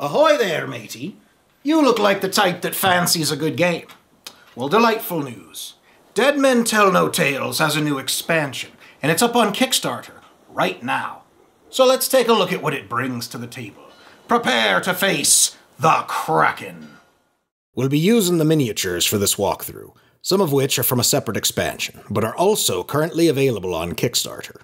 Ahoy there, matey. You look like the type that fancies a good game. Well, delightful news. Dead Men Tell No Tales has a new expansion, and it's up on Kickstarter right now. So let's take a look at what it brings to the table. Prepare to face the Kraken. We'll be using the miniatures for this walkthrough, some of which are from a separate expansion, but are also currently available on Kickstarter.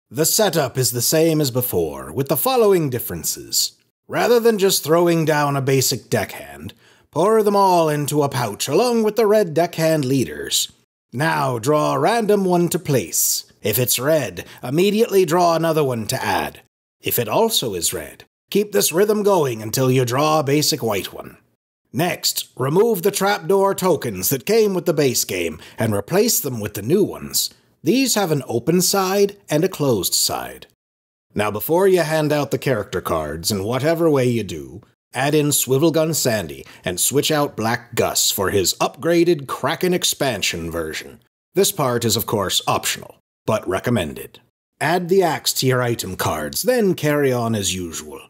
The setup is the same as before, with the following differences. Rather than just throwing down a basic deckhand, pour them all into a pouch along with the red deckhand leaders. Now draw a random one to place. If it's red, immediately draw another one to add. If it also is red, keep this rhythm going until you draw a basic white one. Next, remove the trapdoor tokens that came with the base game and replace them with the new ones. These have an open side and a closed side. Now before you hand out the character cards, in whatever way you do, add in Swivel Gun Sandy and switch out Black Gus for his upgraded Kraken expansion version. This part is of course optional, but recommended. Add the axe to your item cards, then carry on as usual.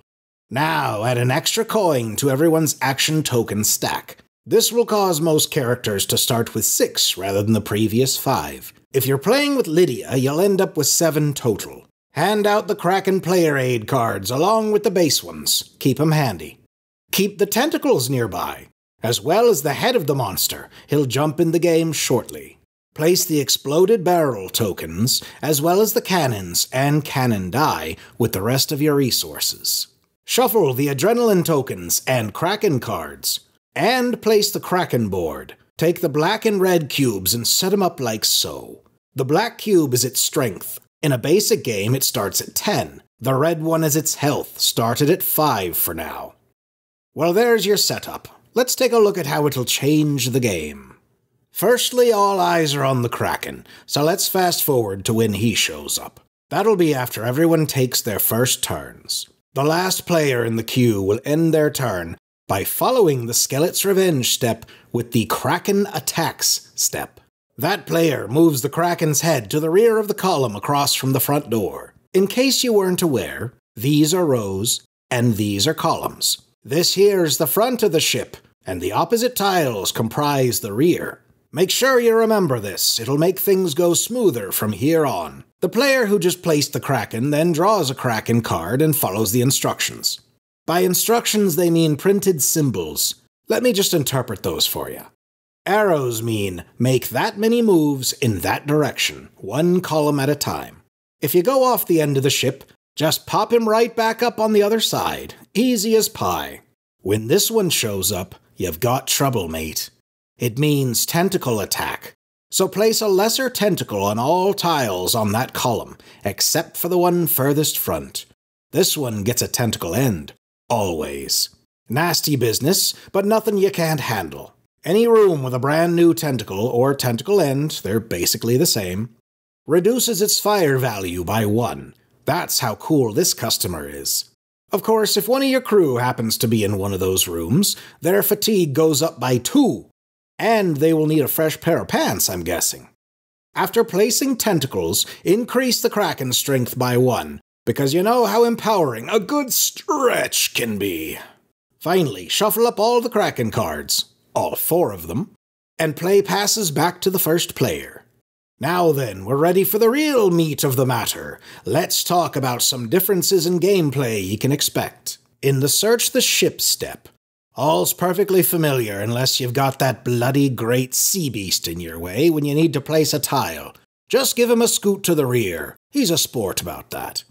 Now add an extra coin to everyone's action token stack. This will cause most characters to start with 6 rather than the previous 5. If you're playing with Lydia, you'll end up with 7 total. Hand out the Kraken player aid cards along with the base ones. Keep 'em handy. Keep the tentacles nearby, as well as the head of the monster. He'll jump in the game shortly. Place the exploded barrel tokens, as well as the cannons and cannon die with the rest of your resources. Shuffle the adrenaline tokens and Kraken cards, and place the Kraken board. Take the black and red cubes and set them up like so. The black cube is its strength. In a basic game, it starts at 10. The red one is its health, started at 5 for now. Well, there's your setup. Let's take a look at how it'll change the game. Firstly, all eyes are on the Kraken, so let's fast forward to when he shows up. That'll be after everyone takes their first turns. The last player in the queue will end their turn by following the SKELITS Revenge step with the Kraken Attacks step. That player moves the Kraken's head to the rear of the column across from the front door. In case you weren't aware, these are rows and these are columns. This here's the front of the ship, and the opposite tiles comprise the rear. Make sure you remember this, it'll make things go smoother from here on. The player who just placed the Kraken then draws a Kraken card and follows the instructions. By instructions they mean printed symbols. Let me just interpret those for you. Arrows mean make that many moves in that direction, one column at a time. If you go off the end of the ship, just pop him right back up on the other side. Easy as pie. When this one shows up, you've got trouble, mate. It means tentacle attack. So place a lesser tentacle on all tiles on that column, except for the one furthest front. This one gets a tentacle end. Always. Nasty business, but nothing you can't handle. Any room with a brand new tentacle or tentacle end, they're basically the same, reduces its fire value by 1. That's how cool this customer is. Of course, if one of your crew happens to be in one of those rooms, their fatigue goes up by 2. And they will need a fresh pair of pants, I'm guessing. After placing tentacles, increase the Kraken's strength by 1, because you know how empowering a good stretch can be. Finally, shuffle up all the Kraken cards, all 4 of them, and play passes back to the first player. Now then, we're ready for the real meat of the matter. Let's talk about some differences in gameplay you can expect. In the Search the Ship step, all's perfectly familiar unless you've got that bloody great sea beast in your way when you need to place a tile. Just give him a scoot to the rear. He's a sport about that.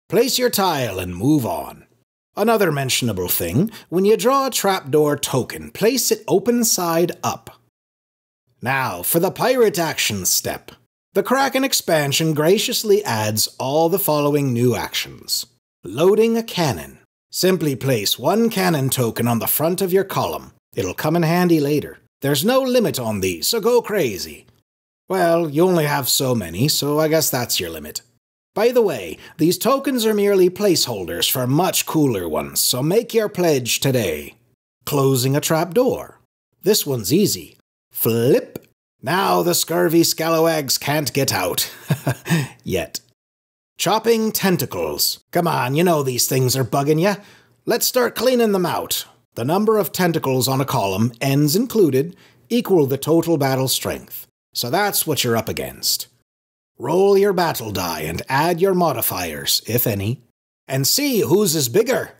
Place your tile and move on. Another mentionable thing, when you draw a trapdoor token, place it open side up. Now, for the pirate action step. The Kraken expansion graciously adds all the following new actions. Loading a cannon. Simply place 1 cannon token on the front of your column. It'll come in handy later. There's no limit on these, so go crazy. Well, you only have so many, so I guess that's your limit. By the way, these tokens are merely placeholders for much cooler ones, so make your pledge today. Closing a trapdoor. This one's easy. Flip. Now the scurvy scalawags can't get out. Yet. Chopping tentacles. Come on, you know these things are bugging you. let's start cleaning them out. The number of tentacles on a column, ends included, equal the total battle strength. So that's what you're up against. Roll your battle die and add your modifiers, if any, and see whose is bigger.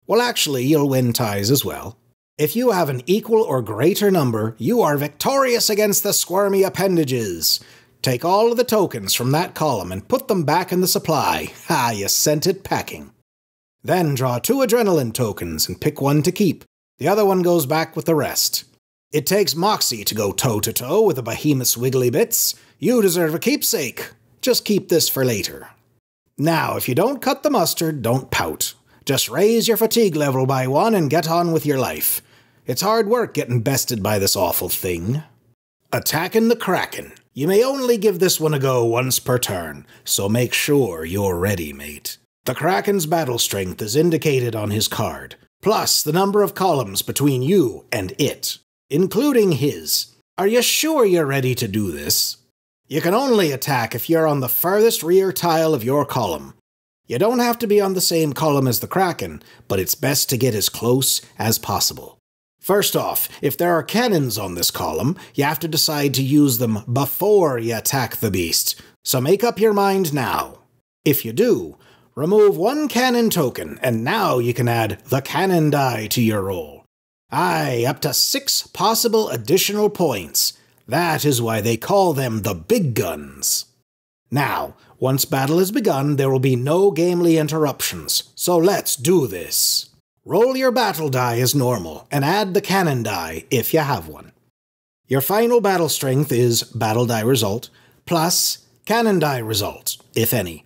Well, actually, you'll win ties as well. If you have an equal or greater number, you are victorious against the squirmy appendages. Take all of the tokens from that column and put them back in the supply. Ha, you sent it packing. Then draw 2 adrenaline tokens and pick one to keep. The other one goes back with the rest. It takes moxie to go toe-to-toe with the behemoth's wiggly bits. You deserve a keepsake. Just keep this for later. Now, if you don't cut the mustard, don't pout. Just raise your fatigue level by 1 and get on with your life. It's hard work getting bested by this awful thing. Attacking the Kraken. You may only give this one a go once per turn, so make sure you're ready, mate. The Kraken's battle strength is indicated on his card, plus the number of columns between you and it, including his. Are you sure you're ready to do this? You can only attack if you're on the furthest rear tile of your column. You don't have to be on the same column as the Kraken, but it's best to get as close as possible. First off, if there are cannons on this column, you have to decide to use them before you attack the beast, so make up your mind now. If you do, remove 1 cannon token, and now you can add the cannon die to your roll. Aye, up to 6 possible additional points. That is why they call them the big guns. Now, once battle has begun, there will be no gamely interruptions, so let's do this. Roll your battle die as normal, and add the cannon die if you have one. Your final battle strength is battle die result, plus cannon die result, if any,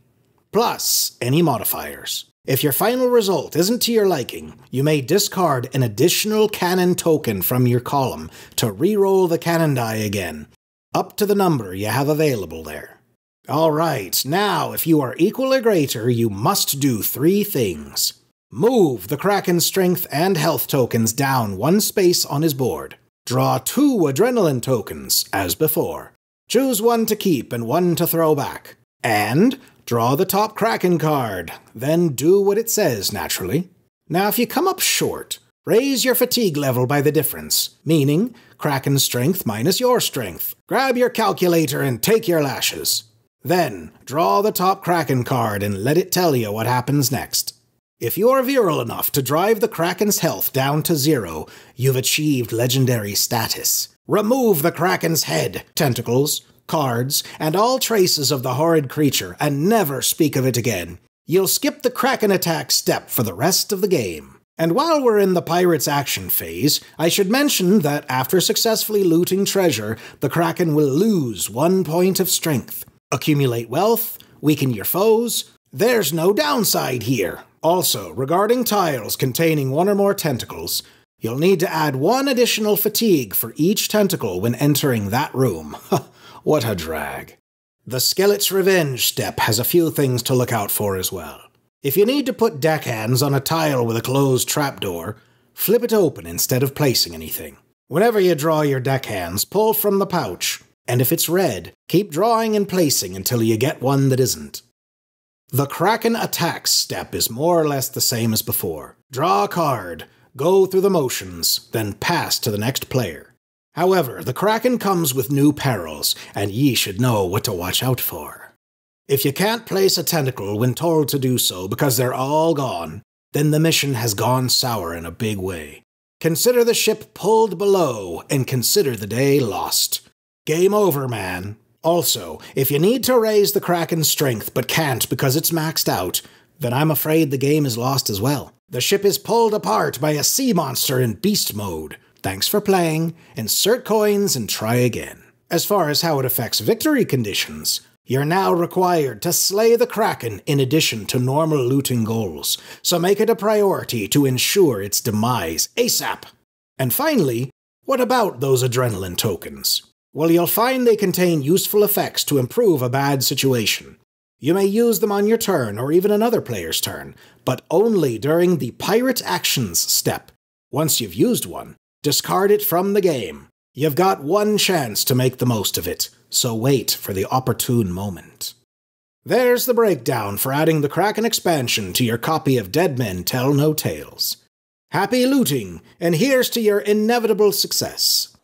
plus any modifiers. If your final result isn't to your liking, you may discard an additional cannon token from your column to re-roll the cannon die again, up to the number you have available there. Alright, now if you are equal or greater, you must do 3 things. Move the Kraken's strength and health tokens down 1 space on his board. Draw 2 adrenaline tokens, as before. Choose 1 to keep and 1 to throw back. And draw the top Kraken card, then do what it says, naturally. Now if you come up short, raise your fatigue level by the difference, meaning Kraken's strength minus your strength. Grab your calculator and take your lashes. Then, draw the top Kraken card and let it tell you what happens next. If you're virile enough to drive the Kraken's health down to 0, you've achieved legendary status. Remove the Kraken's head, tentacles, cards, and all traces of the horrid creature, and never speak of it again. You'll skip the Kraken attack step for the rest of the game. And while we're in the pirate's action phase, I should mention that after successfully looting treasure, the Kraken will lose 1 point of strength. Accumulate wealth, weaken your foes. There's no downside here. Also, regarding tiles containing 1 or more tentacles, you'll need to add 1 additional fatigue for each tentacle when entering that room. What a drag. The SKELITS Revenge step has a few things to look out for as well. If you need to put deckhands on a tile with a closed trapdoor, flip it open instead of placing anything. Whenever you draw your deckhands, pull from the pouch, and if it's red, keep drawing and placing until you get one that isn't. The Kraken attacks step is more or less the same as before. Draw a card, go through the motions, then pass to the next player. However, the Kraken comes with new perils, and ye should know what to watch out for. If you can't place a tentacle when told to do so because they're all gone, then the mission has gone sour in a big way. Consider the ship pulled below, and consider the day lost. Game over, man. Also, if you need to raise the Kraken's strength but can't because it's maxed out, then I'm afraid the game is lost as well. The ship is pulled apart by a sea monster in beast mode. Thanks for playing, insert coins and try again. As far as how it affects victory conditions, you're now required to slay the Kraken in addition to normal looting goals, so make it a priority to ensure its demise ASAP. And finally, what about those adrenaline tokens? Well, you'll find they contain useful effects to improve a bad situation. You may use them on your turn or even another player's turn, but only during the Pirate Actions step. Once you've used one, discard it from the game. You've got 1 chance to make the most of it, so wait for the opportune moment. There's the breakdown for adding the Kraken expansion to your copy of Dead Men Tell No Tales. Happy looting, and here's to your inevitable success.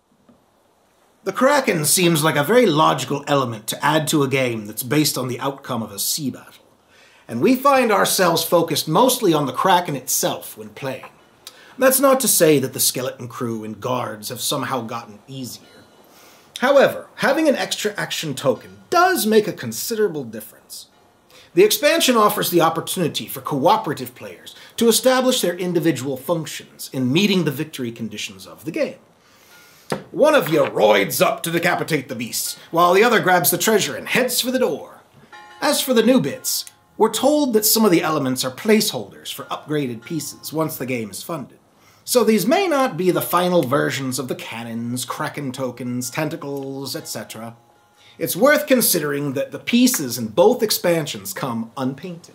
The Kraken seems like a very logical element to add to a game that's based on the outcome of a sea battle, and we find ourselves focused mostly on the Kraken itself when playing. That's not to say that the skeleton crew and guards have somehow gotten easier. However, having an extra action token does make a considerable difference. The expansion offers the opportunity for cooperative players to establish their individual functions in meeting the victory conditions of the game. One of you roids up to decapitate the beasts, while the other grabs the treasure and heads for the door. As for the new bits, we're told that some of the elements are placeholders for upgraded pieces once the game is funded. So these may not be the final versions of the cannons, Kraken tokens, tentacles, etc. It's worth considering that the pieces in both expansions come unpainted.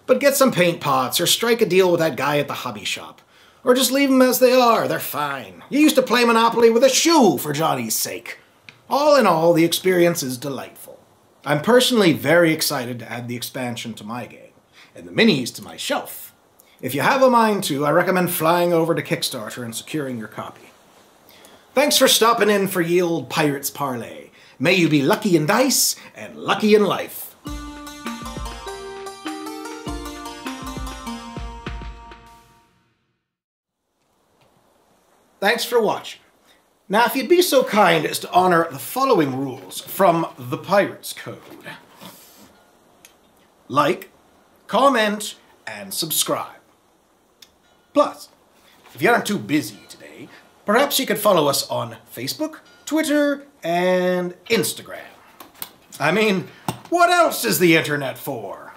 But get some paint pots, or strike a deal with that guy at the hobby shop. Or just leave them as they are, they're fine. You used to play Monopoly with a shoe, for Johnny's sake. All in all, the experience is delightful. I'm personally very excited to add the expansion to my game, and the minis to my shelf. If you have a mind to, I recommend flying over to Kickstarter and securing your copy. Thanks for stopping in for ye old Pirates Parley. May you be lucky in dice and lucky in life. Thanks for watching. Now, if you'd be so kind as to honor the following rules from the Pirates Code. Like, comment, and subscribe. Plus, if you aren't too busy today, perhaps you could follow us on Facebook, Twitter, and Instagram. I mean, what else is the internet for?